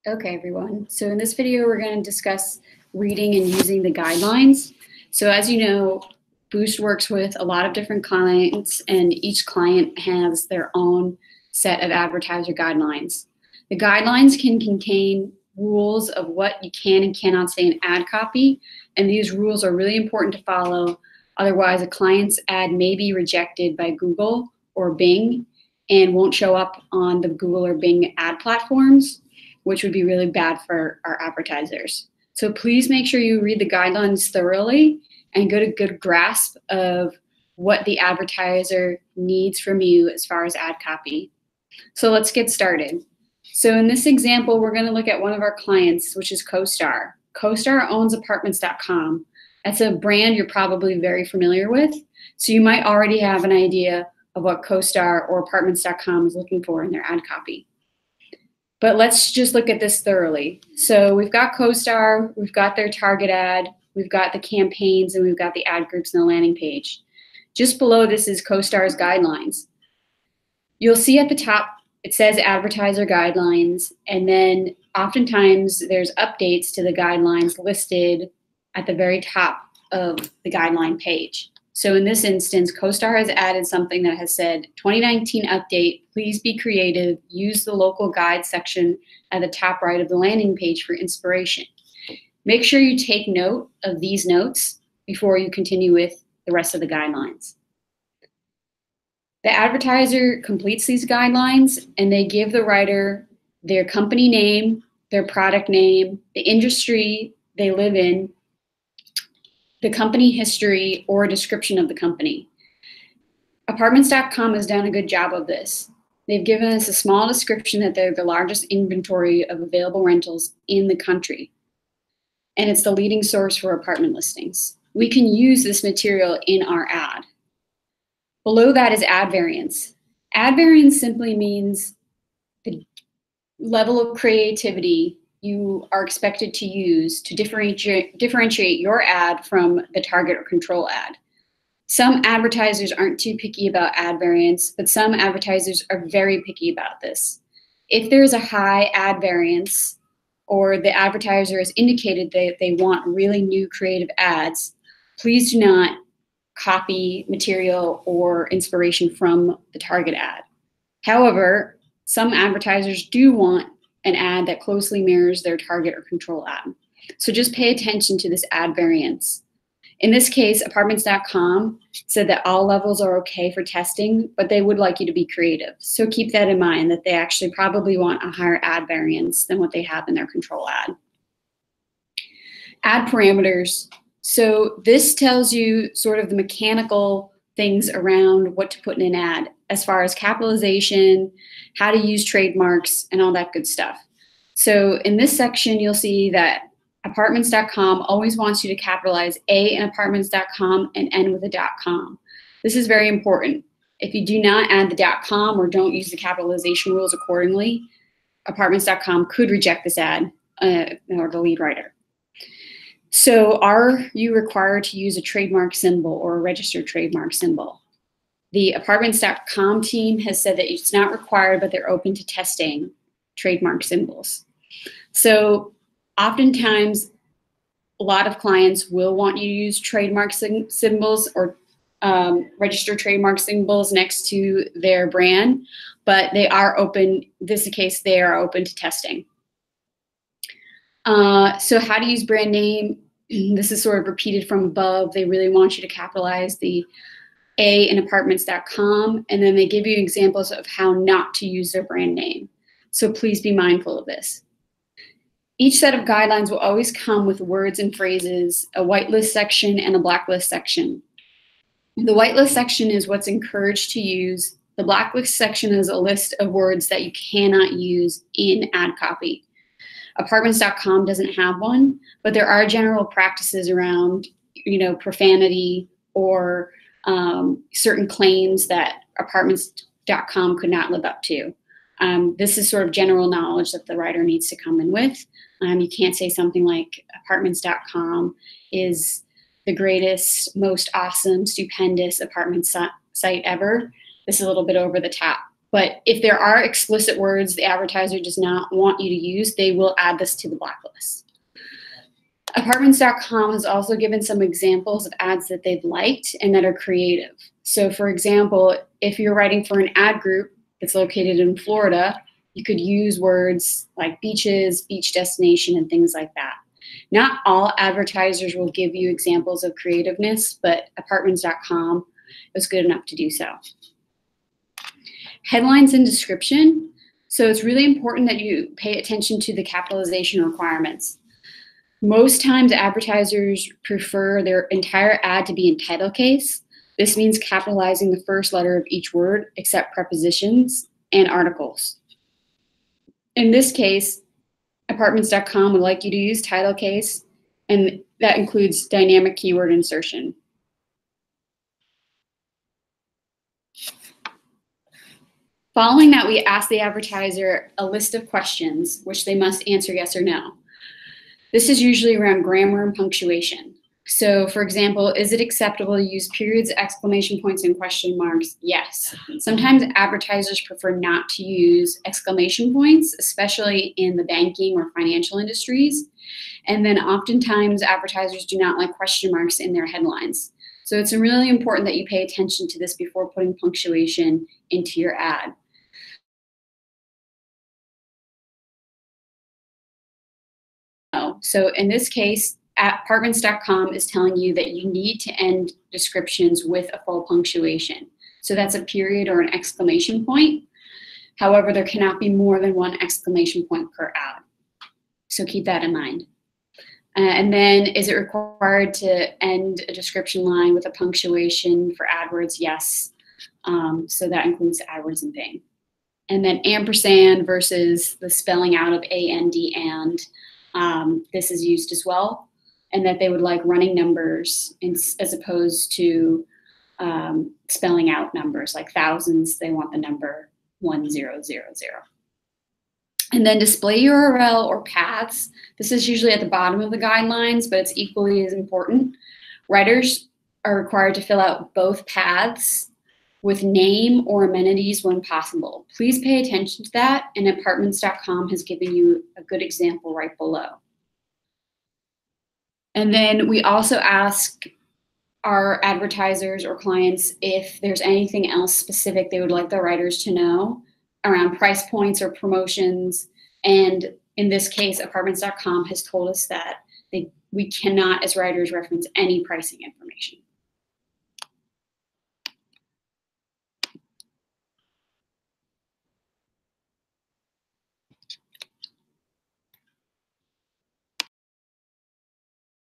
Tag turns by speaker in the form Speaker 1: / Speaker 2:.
Speaker 1: Okay, everyone. So in this video, we're going to discuss reading and using the guidelines. So as you know, Boost works with a lot of different clients, and each client has their own set of advertiser guidelines. The guidelines can contain rules of what you can and cannot say in ad copy, and these rules are really important to follow. Otherwise, a client's ad may be rejected by Google or Bing and won't show up on the Google or Bing ad platforms, which would be really bad for our advertisers. So please make sure you read the guidelines thoroughly and get a good grasp of what the advertiser needs from you as far as ad copy. So let's get started. So in this example, we're going to look at one of our clients, which is CoStar. CoStar owns Apartments.com. That's a brand you're probably very familiar with. So you might already have an idea of what CoStar or Apartments.com is looking for in their ad copy. But let's just look at this thoroughly. So we've got CoStar, we've got their target ad, we've got the campaigns, and we've got the ad groups and the landing page. Just below this is CoStar's guidelines. You'll see at the top, it says advertiser guidelines, and then oftentimes there's updates to the guidelines listed at the very top of the guideline page. So in this instance, CoStar has added something that has said, 2019 update, please be creative, use the local guide section at the top right of the landing page for inspiration. Make sure you take note of these notes before you continue with the rest of the guidelines. The advertiser completes these guidelines and they give the writer their company name, their product name, the industry they live in, the company history, or a description of the company. Apartments.com has done a good job of this. They've given us a small description that they're the largest inventory of available rentals in the country, and it's the leading source for apartment listings. We can use this material in our ad. Below that is ad variance. Ad variance simply means the level of creativity you are expected to use to differentiate your ad from the target or control ad. Some advertisers aren't too picky about ad variance, but some advertisers are very picky about this. If there's a high ad variance, or the advertiser has indicated that they want really new creative ads, please do not copy material or inspiration from the target ad. However, some advertisers do want an ad that closely mirrors their target or control ad. So just pay attention to this ad variance. In this case, Apartments.com said that all levels are okay for testing, but they would like you to be creative. So keep that in mind, that they actually probably want a higher ad variance than what they have in their control ad. Ad parameters. So this tells you sort of the mechanical things around what to put in an ad, as far as capitalization, how to use trademarks, and all that good stuff. So in this section, you'll see that Apartments.com always wants you to capitalize A in Apartments.com and end with a .com. This is very important. If you do not add the .com or don't use the capitalization rules accordingly, Apartments.com could reject this ad or the lead writer. So are you required to use a trademark symbol or a registered trademark symbol? The Apartments.com team has said that it's not required, but they're open to testing trademark symbols. So oftentimes, a lot of clients will want you to use trademark symbols or registered trademark symbols next to their brand, but they are open, this is the case, they are open to testing. So how to use brand name, this is sort of repeated from above. They really want you to capitalize the A in Apartments.com, and then they give you examples of how not to use their brand name. So please be mindful of this. Each set of guidelines will always come with words and phrases, a whitelist section and a blacklist section. The whitelist section is what's encouraged to use. The blacklist section is a list of words that you cannot use in ad copy. Apartments.com doesn't have one, but there are general practices around, profanity or certain claims that Apartments.com could not live up to. This is sort of general knowledge that the writer needs to come in with. You can't say something like Apartments.com is the greatest, most awesome, stupendous apartment site ever. This is a little bit over the top. But if there are explicit words the advertiser does not want you to use, they will add this to the blacklist. Apartments.com has also given some examples of ads that they've liked and that are creative. So for example, if you're writing for an ad group that's located in Florida, you could use words like beaches, beach destination, and things like that. Not all advertisers will give you examples of creativeness, but Apartments.com is good enough to do so. Headlines and description. So it's really important that you pay attention to the capitalization requirements. Most times advertisers prefer their entire ad to be in title case. This means capitalizing the first letter of each word except prepositions and articles. In this case, Apartments.com would like you to use title case, and that includes dynamic keyword insertion. Following that, we ask the advertiser a list of questions, which they must answer yes or no. This is usually around grammar and punctuation. So for example, is it acceptable to use periods, exclamation points, and question marks? Yes. Sometimes advertisers prefer not to use exclamation points, especially in the banking or financial industries. And then oftentimes advertisers do not like question marks in their headlines. So it's really important that you pay attention to this before putting punctuation into your ad. So in this case, Apartments.com is telling you that you need to end descriptions with a full punctuation. So that's a period or an exclamation point. However, there cannot be more than one exclamation point per ad. So keep that in mind. And then, is it required to end a description line with a punctuation for AdWords? Yes. So that includes AdWords and Bing. And then ampersand versus the spelling out of A-N-D and. This is used as well, and that they would like running numbers as opposed to spelling out numbers like thousands. They want the number 1000. And then display URL or paths. This is usually at the bottom of the guidelines, but it's equally as important. Writers are required to fill out both paths with name or amenities when possible. Please pay attention to that, and Apartments.com has given you a good example right below. And then we also ask our advertisers or clients if there's anything else specific they would like the writers to know around price points or promotions. And in this case, Apartments.com has told us that we cannot, as writers, reference any pricing information.